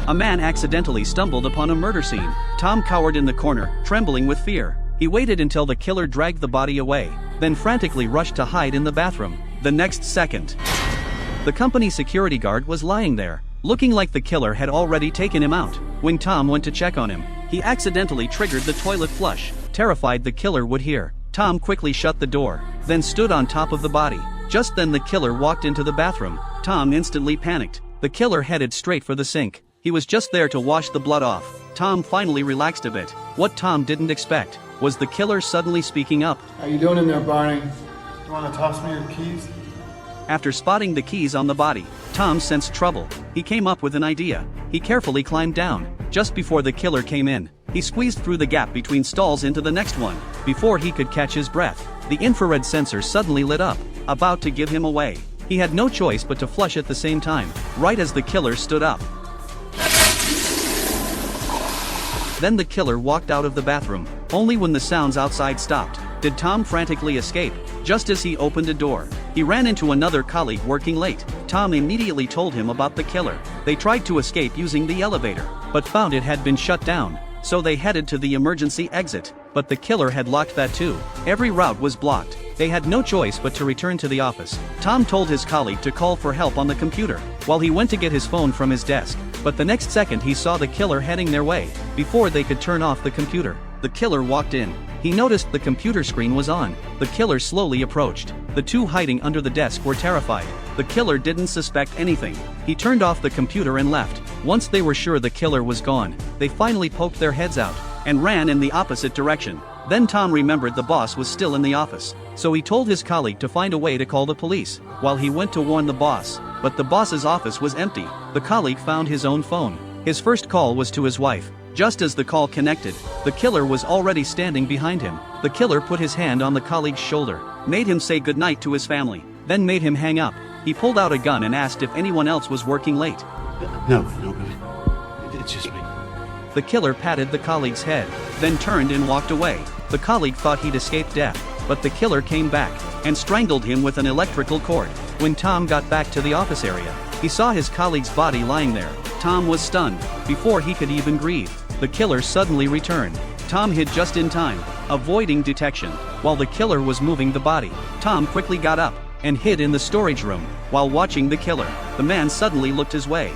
A man accidentally stumbled upon a murder scene. Tom cowered in the corner, trembling with fear. He waited until the killer dragged the body away, then frantically rushed to hide in the bathroom. The next second, the company security guard was lying there, looking like the killer had already taken him out. When Tom went to check on him, he accidentally triggered the toilet flush. Terrified the killer would hear, Tom quickly shut the door, then stood on top of the body. Just then the killer walked into the bathroom. Tom instantly panicked. The killer headed straight for the sink. He was just there to wash the blood off. Tom finally relaxed a bit. What Tom didn't expect was the killer suddenly speaking up. How you doing in there, Barney? You want to toss me your keys? After spotting the keys on the body, Tom sensed trouble. He came up with an idea. He carefully climbed down. Just before the killer came in, he squeezed through the gap between stalls into the next one. Before he could catch his breath, the infrared sensor suddenly lit up, about to give him away. He had no choice but to flush at the same time, right as the killer stood up. Then the killer walked out of the bathroom. Only when the sounds outside stopped did Tom frantically escape. Just as he opened a door, he ran into another colleague working late. Tom immediately told him about the killer. They tried to escape using the elevator, but found it had been shut down. So they headed to the emergency exit, but the killer had locked that too. Every route was blocked. They had no choice but to return to the office. Tom told his colleague to call for help on the computer, while he went to get his phone from his desk. But the next second he saw the killer heading their way. Before they could turn off the computer, the killer walked in. He noticed the computer screen was on. The killer slowly approached. The two hiding under the desk were terrified. The killer didn't suspect anything. He turned off the computer and left. Once they were sure the killer was gone, they finally poked their heads out and ran in the opposite direction. Then Tom remembered the boss was still in the office, so he told his colleague to find a way to call the police, while he went to warn the boss. But the boss's office was empty. The colleague found his own phone. His first call was to his wife. Just as the call connected, the killer was already standing behind him. The killer put his hand on the colleague's shoulder, made him say goodnight to his family, then made him hang up. He pulled out a gun and asked if anyone else was working late. No, it's just me. The killer patted the colleague's head, then turned and walked away. The colleague thought he'd escaped death, but the killer came back and strangled him with an electrical cord. When Tom got back to the office area, he saw his colleague's body lying there. Tom was stunned. Before he could even breathe, the killer suddenly returned. Tom hid just in time, avoiding detection. While the killer was moving the body, Tom quickly got up and hid in the storage room. While watching the killer, the man suddenly looked his way.